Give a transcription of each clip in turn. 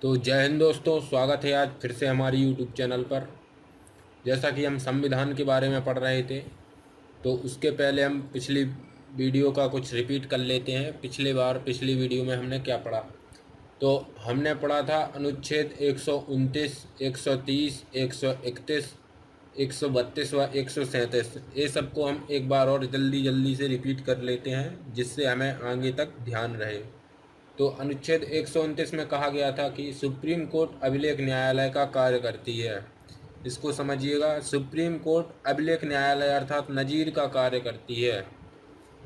तो जय हिंद दोस्तों, स्वागत है आज फिर से हमारी यूट्यूब चैनल पर। जैसा कि हम संविधान के बारे में पढ़ रहे थे, तो उसके पहले हम पिछली वीडियो का कुछ रिपीट कर लेते हैं। पिछली वीडियो में हमने क्या पढ़ा। तो हमने पढ़ा था अनुच्छेद 129, 130, 131, 132 व 137। ये सबको हम एक बार और जल्दी जल्दी से रिपीट कर लेते हैं, जिससे हमें आगे तक ध्यान रहे। तो अनुच्छेद 129 में कहा गया था कि सुप्रीम कोर्ट अभिलेख न्यायालय का कार्य करती है। इसको समझिएगा, सुप्रीम कोर्ट अभिलेख न्यायालय अर्थात नज़ीर का कार्य करती है।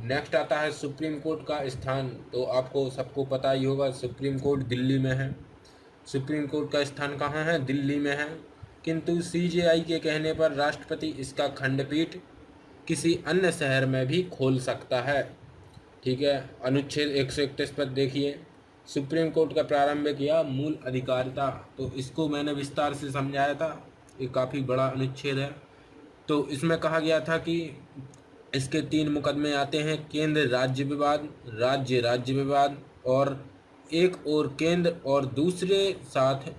नेक्स्ट आता है सुप्रीम कोर्ट का स्थान। तो आपको सबको पता ही होगा, सुप्रीम कोर्ट दिल्ली में है। सुप्रीम कोर्ट का स्थान कहाँ है? दिल्ली में है। किंतु सीजेआई के कहने पर राष्ट्रपति इसका खंडपीठ किसी अन्य शहर में भी खोल सकता है। ठीक है। अनुच्छेद 131 पर देखिए, सुप्रीम कोर्ट का प्रारंभ किया मूल अधिकारिता। तो इसको मैंने विस्तार से समझाया था, ये काफ़ी बड़ा अनुच्छेद है। तो इसमें कहा गया था कि इसके 3 मुकदमे आते हैं: केंद्र राज्य विवाद, राज्य राज्य विवाद, और एक और केंद्र और दूसरे साथ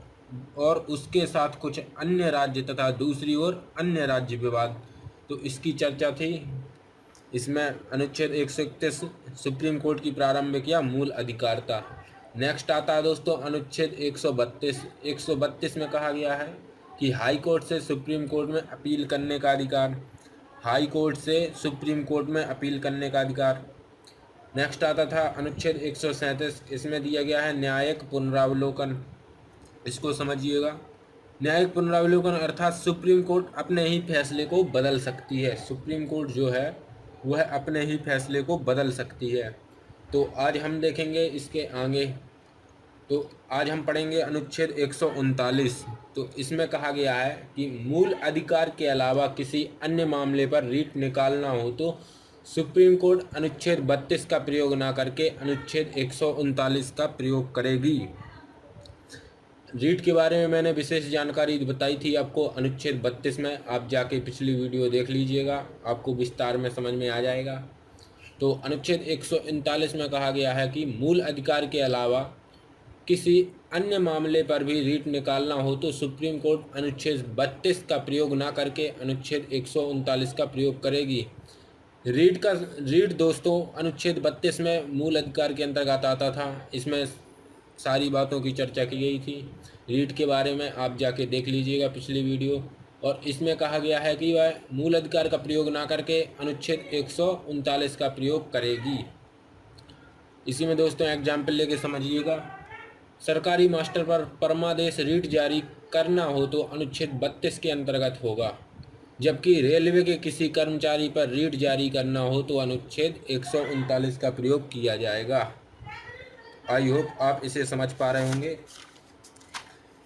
और उसके साथ कुछ अन्य राज्य तथा दूसरी ओर अन्य राज्य विवाद। तो इसकी चर्चा थी इसमें। अनुच्छेद 131 सुप्रीम कोर्ट की प्रारंभ किया मूल अधिकारिता। नेक्स्ट आता है दोस्तों अनुच्छेद 132। 132 में कहा गया है कि हाई कोर्ट से सुप्रीम कोर्ट में अपील करने का अधिकार। हाई कोर्ट से सुप्रीम कोर्ट में अपील करने का अधिकार। नेक्स्ट आता था अनुच्छेद 137। इसमें दिया गया है न्यायिक पुनरावलोकन। इसको समझिएगा, न्यायिक पुनरावलोकन अर्थात सुप्रीम कोर्ट अपने ही फैसले को बदल सकती है। सुप्रीम कोर्ट जो है वह अपने ही फैसले को बदल सकती है। तो आज हम देखेंगे इसके आगे। तो आज हम पढ़ेंगे अनुच्छेद 139। तो इसमें कहा गया है कि मूल अधिकार के अलावा किसी अन्य मामले पर रीट निकालना हो तो सुप्रीम कोर्ट अनुच्छेद 32 का प्रयोग ना करके अनुच्छेद 139 का प्रयोग करेगी। रीट के बारे में मैंने विशेष जानकारी बताई थी आपको अनुच्छेद 32 में। आप जाके पिछली वीडियो देख लीजिएगा, आपको विस्तार में समझ में आ जाएगा। तो अनुच्छेद 139 में कहा गया है कि मूल अधिकार के अलावा किसी अन्य मामले पर भी रीट निकालना हो तो सुप्रीम कोर्ट अनुच्छेद 32 का प्रयोग ना करके अनुच्छेद 139 का प्रयोग करेगी। रीट दोस्तों अनुच्छेद 32 में मूल अधिकार के अंतर्गत आता था। इसमें सारी बातों की चर्चा की गई थी। रीट के बारे में आप जाके देख लीजिएगा पिछली वीडियो। और इसमें कहा गया है कि वह मूल अधिकार का प्रयोग ना करके अनुच्छेद 139 का प्रयोग करेगी। इसी में दोस्तों एग्जाम्पल लेके समझिएगा, सरकारी मास्टर पर परमादेश रीट जारी करना हो तो अनुच्छेद 32 के अंतर्गत होगा, जबकि रेलवे के किसी कर्मचारी पर रीट जारी करना हो तो अनुच्छेद 139 का प्रयोग किया जाएगा। आई होप आप इसे समझ पा रहे होंगे।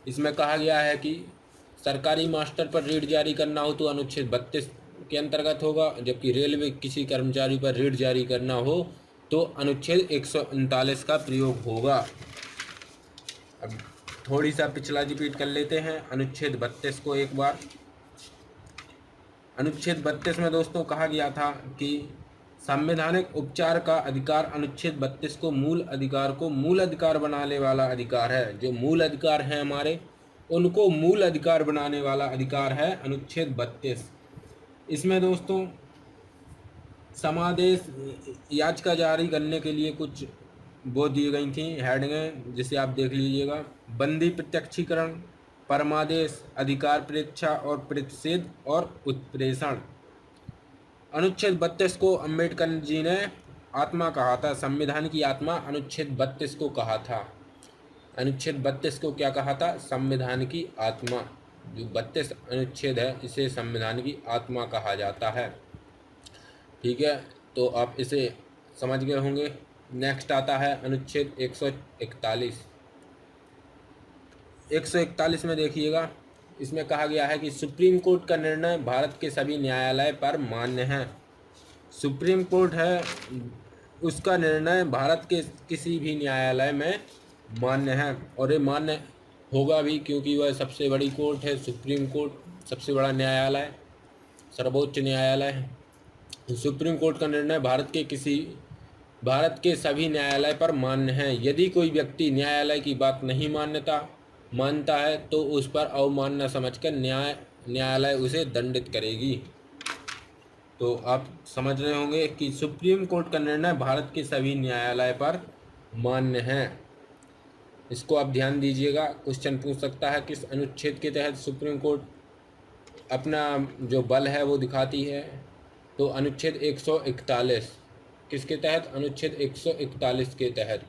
इसमें कहा गया है कि सरकारी मास्टर पर रीट जारी करना हो तो अनुच्छेद 32 के अंतर्गत होगा, जबकि रेलवे किसी कर्मचारी पर रीट जारी करना हो तो अनुच्छेद 139 का प्रयोग होगा। अब थोड़ी सा पिछला रिपीट कर लेते हैं अनुच्छेद 32 को एक बार। अनुच्छेद 32 में दोस्तों कहा गया था कि संवैधानिक उपचार का अधिकार अनुच्छेद 32 को मूल अधिकार बनाने वाला अधिकार है। जो मूल अधिकार हैं हमारे, उनको मूल अधिकार बनाने वाला अधिकार है अनुच्छेद 32। इसमें दोस्तों समादेश याचिका जारी करने के लिए कुछ वो दी गई थी हेडिंगें, जिसे आप देख लीजिएगा। बंदी प्रत्यक्षीकरण, परमादेश, अधिकार परीक्षा और प्रतिषेध और उत्प्रेषण। अनुच्छेद 32 को अंबेडकर जी ने आत्मा कहा था, संविधान की आत्मा अनुच्छेद 32 को कहा था। अनुच्छेद 32 को क्या कहा था? संविधान की आत्मा। जो 32 अनुच्छेद है इसे संविधान की आत्मा कहा जाता है। ठीक है, तो आप इसे समझ गए होंगे। नेक्स्ट आता है अनुच्छेद 141। 141 में देखिएगा, इसमें कहा गया है कि सुप्रीम कोर्ट का निर्णय भारत के सभी न्यायालय पर मान्य है। सुप्रीम कोर्ट है, उसका निर्णय भारत के किसी भी न्यायालय में मान्य है, और ये मान्य होगा भी, क्योंकि वह सबसे बड़ी कोर्ट है। सुप्रीम कोर्ट सबसे बड़ा न्यायालय, सर्वोच्च न्यायालय है। सुप्रीम कोर्ट का निर्णय भारत के सभी न्यायालय पर मान्य है। यदि कोई व्यक्ति न्यायालय की बात नहीं मानता मानता है तो उस पर अवमानना समझकर न्यायालय उसे दंडित करेगी। तो आप समझ रहे होंगे कि सुप्रीम कोर्ट का निर्णय भारत के सभी न्यायालय पर मान्य है। इसको आप ध्यान दीजिएगा, क्वेश्चन पूछ सकता है किस अनुच्छेद के तहत सुप्रीम कोर्ट अपना जो बल है वो दिखाती है। तो अनुच्छेद 141 किसके तहत? अनुच्छेद 141 के तहत।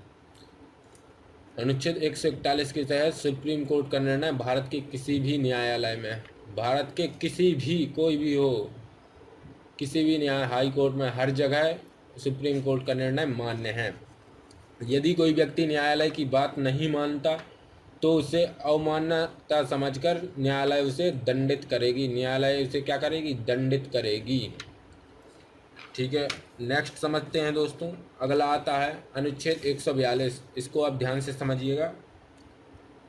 अनुच्छेद 141 के तहत सुप्रीम कोर्ट का निर्णय भारत के किसी भी न्यायालय में, भारत के किसी भी, कोई भी हो, किसी भी हाई कोर्ट में, हर जगह सुप्रीम कोर्ट का निर्णय मान्य है। यदि कोई व्यक्ति न्यायालय की बात नहीं मानता तो उसे अवमानना समझकर न्यायालय उसे दंडित करेगी। न्यायालय उसे क्या करेगी? दंडित करेगी। ठीक है, नेक्स्ट समझते हैं दोस्तों। अगला आता है अनुच्छेद 142। इसको आप ध्यान से समझिएगा,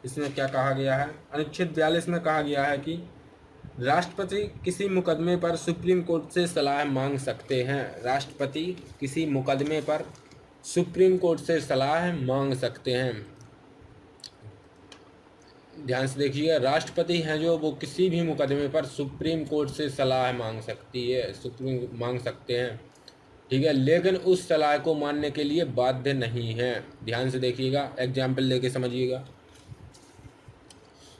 इसमें क्या कहा गया है। अनुच्छेद 42 में कहा गया है कि राष्ट्रपति किसी मुकदमे पर सुप्रीम कोर्ट से सलाह मांग सकते हैं। राष्ट्रपति किसी मुकदमे पर सुप्रीम कोर्ट से सलाह मांग सकते हैं। ध्यान से देखिएगा, राष्ट्रपति हैं जो, वो किसी भी मुकदमे पर सुप्रीम कोर्ट से सलाह मांग सकते हैं। ठीक है, लेकिन उस सलाह को मानने के लिए बाध्य नहीं है। ध्यान से देखिएगा, एग्जाम्पल लेके समझिएगा।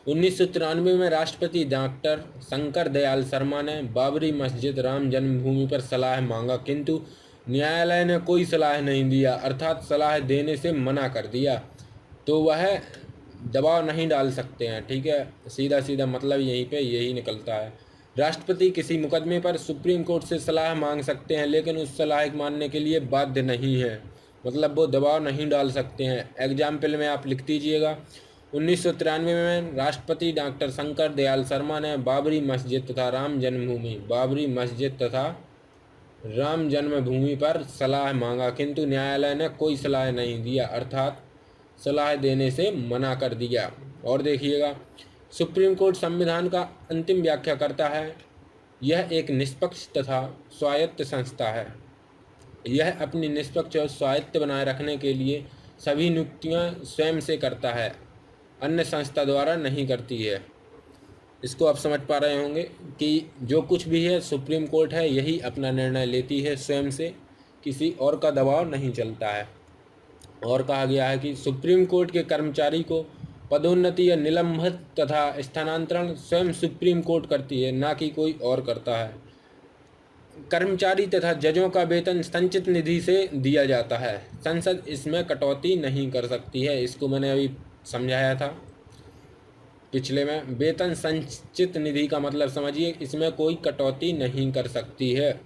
1993 में राष्ट्रपति डॉक्टर शंकर दयाल शर्मा ने बाबरी मस्जिद राम जन्मभूमि पर सलाह मांगा, किंतु न्यायालय ने कोई सलाह नहीं दिया, अर्थात सलाह देने से मना कर दिया, तो वह दबाव नहीं डाल सकते हैं। ठीक है, सीधा सीधा मतलब यहीं पे यही निकलता है। राष्ट्रपति किसी मुकदमे पर सुप्रीम कोर्ट से सलाह मांग सकते हैं, लेकिन उस सलाह को मानने के लिए बाध्य नहीं है, मतलब वो दबाव नहीं डाल सकते हैं। एग्जाम्पल में आप लिख दीजिएगा, 1993 में राष्ट्रपति डॉक्टर शंकर दयाल शर्मा ने बाबरी मस्जिद तथा राम जन्मभूमि पर सलाह मांगा, किंतु न्यायालय ने कोई सलाह नहीं दिया, अर्थात सलाह देने से मना कर दिया। और देखिएगा, सुप्रीम कोर्ट संविधान का अंतिम व्याख्या करता है। यह एक निष्पक्ष तथा स्वायत्त संस्था है। यह अपनी निष्पक्ष और स्वायत्त बनाए रखने के लिए सभी नियुक्तियां स्वयं से करता है, अन्य संस्था द्वारा नहीं करती है। इसको आप समझ पा रहे होंगे कि जो कुछ भी है सुप्रीम कोर्ट है, यही अपना निर्णय लेती है स्वयं से, किसी और का दबाव नहीं चलता है। और कहा गया है कि सुप्रीम कोर्ट के कर्मचारी को पदोन्नति या निलंबित तथा स्थानांतरण स्वयं सुप्रीम कोर्ट करती है, ना कि कोई और करता है। कर्मचारी तथा जजों का वेतन संचित निधि से दिया जाता है, संसद इसमें कटौती नहीं कर सकती है। इसको मैंने अभी समझाया था पिछले में। वेतन संचित निधि का मतलब समझिए, इसमें कोई कटौती नहीं कर सकती है।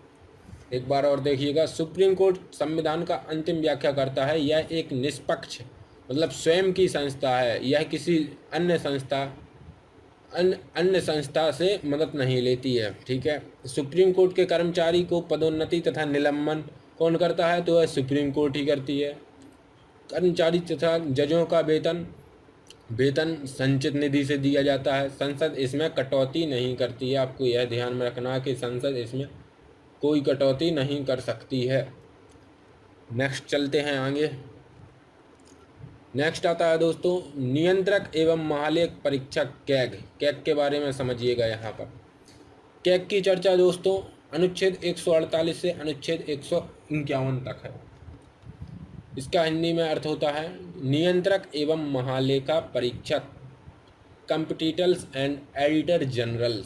एक बार और देखिएगा, सुप्रीम कोर्ट संविधान का अंतिम व्याख्या करता है। यह एक निष्पक्ष मतलब स्वयं की संस्था है, यह किसी अन्य संस्था से मदद नहीं लेती है। ठीक है, सुप्रीम कोर्ट के कर्मचारी को पदोन्नति तथा निलंबन कौन करता है? तो वह सुप्रीम कोर्ट ही करती है। कर्मचारी तथा जजों का वेतन संचित निधि से दिया जाता है, संसद इसमें कटौती नहीं करती है। आपको यह ध्यान में रखना है कि संसद इसमें कोई कटौती नहीं कर सकती है। नेक्स्ट चलते हैं आगे। नेक्स्ट आता है दोस्तों नियंत्रक एवं महालेख परीक्षक कैग के बारे में समझिएगा। यहाँ पर कैग की चर्चा दोस्तों अनुच्छेद 148 से अनुच्छेद 151 तक है। इसका हिंदी में अर्थ होता है नियंत्रक एवं महालेखा परीक्षक, कंपटीटर्स एंड एडिटर जनरल।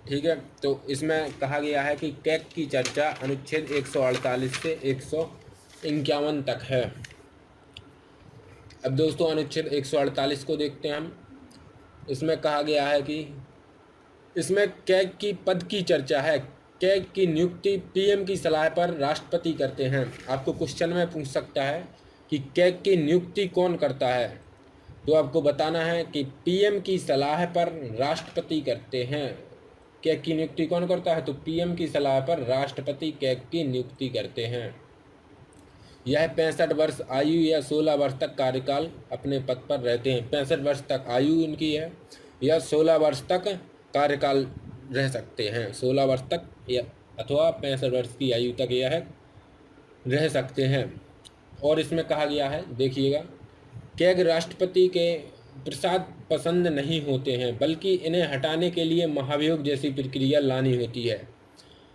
ठीक है, तो इसमें कहा गया है कि कैग की चर्चा अनुच्छेद 148 से 151 तक है। अब दोस्तों अनुच्छेद 148 को देखते हैं हम। इसमें कहा गया है कि इसमें कैग की पद की चर्चा है। कैग की नियुक्ति पीएम की सलाह पर राष्ट्रपति करते हैं। आपको क्वेश्चन में पूछ सकता है कि कैग की नियुक्ति कौन करता है, तो आपको बताना है कि पीएम की सलाह पर राष्ट्रपति करते हैं। कैग की नियुक्ति कौन करता है? तो पीएम की सलाह पर राष्ट्रपति कैग की नियुक्ति करते हैं। यह 65 वर्ष आयु या 16 वर्ष तक कार्यकाल अपने पद पर रहते हैं। 65 वर्ष तक आयु इनकी है या 16 वर्ष तक कार्यकाल रह सकते हैं। 16 वर्ष तक या अथवा 65 वर्ष की आयु तक यह रह सकते हैं। और इसमें कहा गया है, देखिएगा, कैग राष्ट्रपति के प्रसाद पसंद नहीं होते हैं, बल्कि इन्हें हटाने के लिए महाभियोग जैसी प्रक्रिया लानी होती है।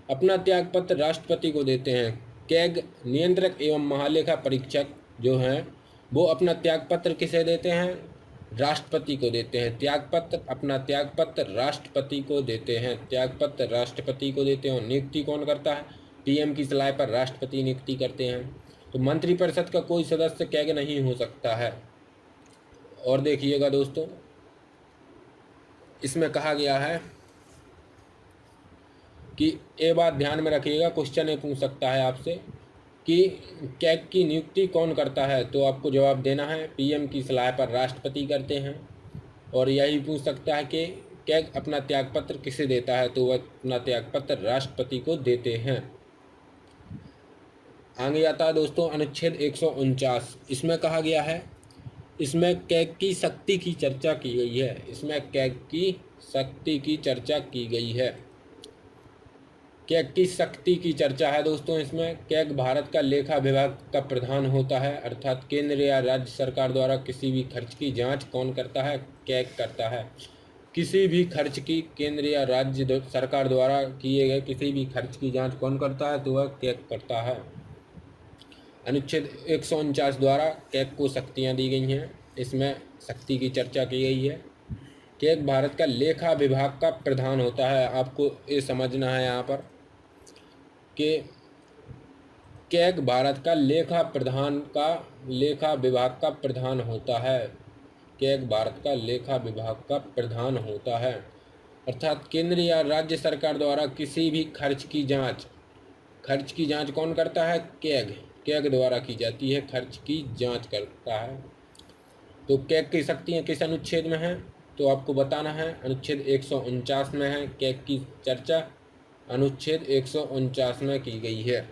अपना त्यागपत्र राष्ट्रपति को देते हैं। कैग नियंत्रक एवं महालेखा परीक्षक जो हैं वो अपना त्यागपत्र किसे देते हैं? राष्ट्रपति को देते हैं। अपना त्यागपत्र राष्ट्रपति को देते हैं। त्यागपत्र राष्ट्रपति को देते हैं। और नियुक्ति कौन करता है? पीएम की सलाह पर राष्ट्रपति नियुक्ति करते हैं। तो मंत्रिपरिषद का कोई सदस्य कैग नहीं हो सकता है। और देखिएगा दोस्तों, इसमें कहा गया है कि ये बात ध्यान में रखिएगा, क्वेश्चन ये पूछ सकता है आपसे कि कैग की नियुक्ति कौन करता है, तो आपको जवाब देना है पीएम की सलाह पर राष्ट्रपति करते हैं। और यही पूछ सकता है कि कैग अपना त्यागपत्र किसे देता है, तो वह अपना त्यागपत्र राष्ट्रपति को देते हैं। आगे आता है दोस्तों अनुच्छेद 149। इसमें कहा गया है, इसमें कैग की शक्ति की चर्चा की गई है। इसमें कैग की शक्ति की चर्चा की गई है। कैग की शक्ति की चर्चा है दोस्तों इसमें। कैग भारत का लेखा विभाग का प्रधान होता है, अर्थात केंद्र या राज्य सरकार द्वारा किसी भी खर्च की जांच कौन करता है? कैग करता है। किसी भी खर्च की केंद्र या राज्य सरकार द्वारा किए गए किसी भी खर्च की जांच कौन करता है? तो वह कैग करता है। अनुच्छेद 149 द्वारा कैग को शक्तियाँ दी गई हैं। इसमें शक्ति की चर्चा की गई है। कैग भारत का लेखा विभाग का प्रधान होता है। आपको ये समझना है यहाँ पर कि कैग भारत का लेखा विभाग का प्रधान होता है। कैग भारत का लेखा विभाग का प्रधान होता है, अर्थात केंद्र या राज्य सरकार द्वारा किसी भी खर्च की जांच कौन करता है? कैग द्वारा की जाती है। खर्च की जांच करता है। तो कैग की शक्तियाँ किस अनुच्छेद में हैं, तो आपको बताना है अनुच्छेद 149 में है। कैग की चर्चा अनुच्छेद 149 में की गई है।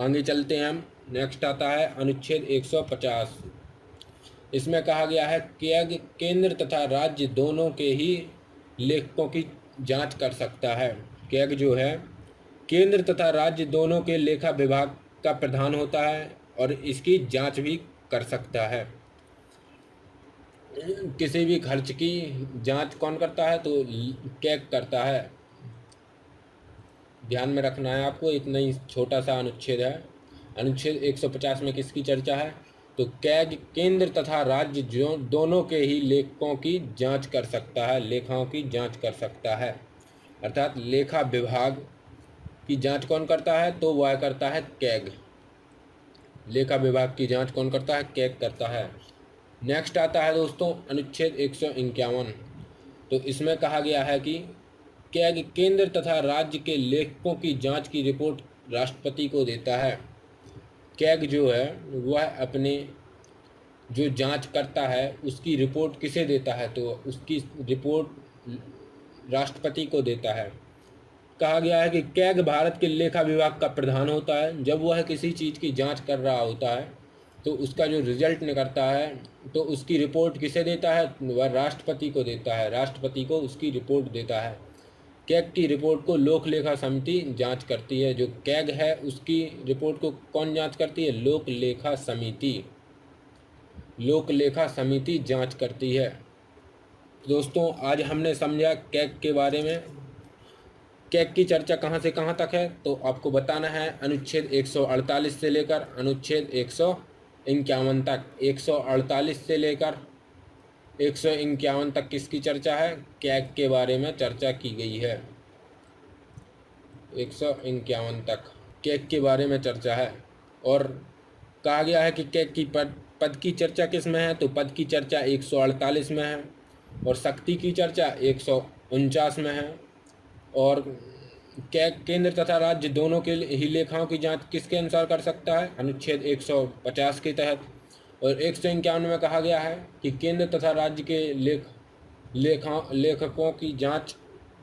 आगे चलते हैं हम। नेक्स्ट आता है अनुच्छेद 150। इसमें कहा गया है कैग केंद्र तथा राज्य दोनों के ही लेखकों की जांच कर सकता है। कैग जो है केंद्र तथा राज्य दोनों के लेखा विभाग का प्रधान होता है और इसकी जांच भी कर सकता है। किसी भी खर्च की जांच कौन करता है? तो कैग करता है। ध्यान में रखना है आपको, इतना ही छोटा सा अनुच्छेद है। अनुच्छेद 150 में किसकी चर्चा है? तो कैग केंद्र तथा राज्य जो दोनों के ही लेखकों की जांच कर सकता है, लेखाओं की जांच कर सकता है, अर्थात लेखा विभाग की जांच कौन करता है? तो वह करता है कैग। लेखा विभाग की जांच कौन करता है? कैग करता है। नेक्स्ट आता है दोस्तों अनुच्छेद 151। तो इसमें कहा गया है कि कैग केंद्र तथा राज्य के लेखकों की जांच की रिपोर्ट राष्ट्रपति को देता है। कैग जो है वह अपने जो जांच करता है उसकी रिपोर्ट किसे देता है? तो उसकी रिपोर्ट राष्ट्रपति को देता है। कहा गया है कि कैग भारत के लेखा विभाग का प्रधान होता है। जब वह किसी चीज़ की जांच कर रहा होता है तो उसका जो रिजल्ट निकलता है तो उसकी रिपोर्ट किसे देता है? वह राष्ट्रपति को देता है। राष्ट्रपति को उसकी रिपोर्ट देता है। कैग की रिपोर्ट को लोक लेखा समिति जांच करती है। जो कैग है उसकी रिपोर्ट को कौन जांच करती है? लोक लेखा समिति जांच करती है। दोस्तों आज हमने समझा कैग के बारे में। कैग की चर्चा कहाँ से कहाँ तक है, तो आपको बताना है अनुच्छेद 148 से लेकर अनुच्छेद 151 तक। 148 से लेकर 151 तक किसकी चर्चा है? कैग के बारे में चर्चा की गई है। 151 तक कैग के बारे में चर्चा है। और कहा गया है कि कैग की पद की चर्चा किस में है? तो पद की चर्चा 148 में है और शक्ति की चर्चा 149 में है। और कैग केंद्र तथा राज्य दोनों के ही लेखाओं की जांच किसके अनुसार कर सकता है? अनुच्छेद 150 के तहत। और 151 में कहा गया है कि केंद्र तथा राज्य के लेखकों की जांच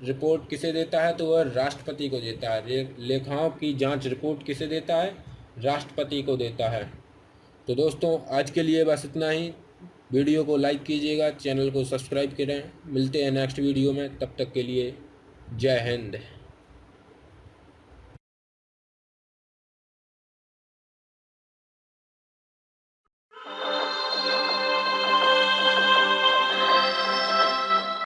रिपोर्ट किसे देता है? तो वह राष्ट्रपति को देता है। लेखाओं की जांच रिपोर्ट किसे देता है? राष्ट्रपति को देता है। तो दोस्तों आज के लिए बस इतना ही। वीडियो को लाइक कीजिएगा, चैनल को सब्सक्राइब करें। मिलते हैं नेक्स्ट वीडियो में, तब तक के लिए जय हिंद।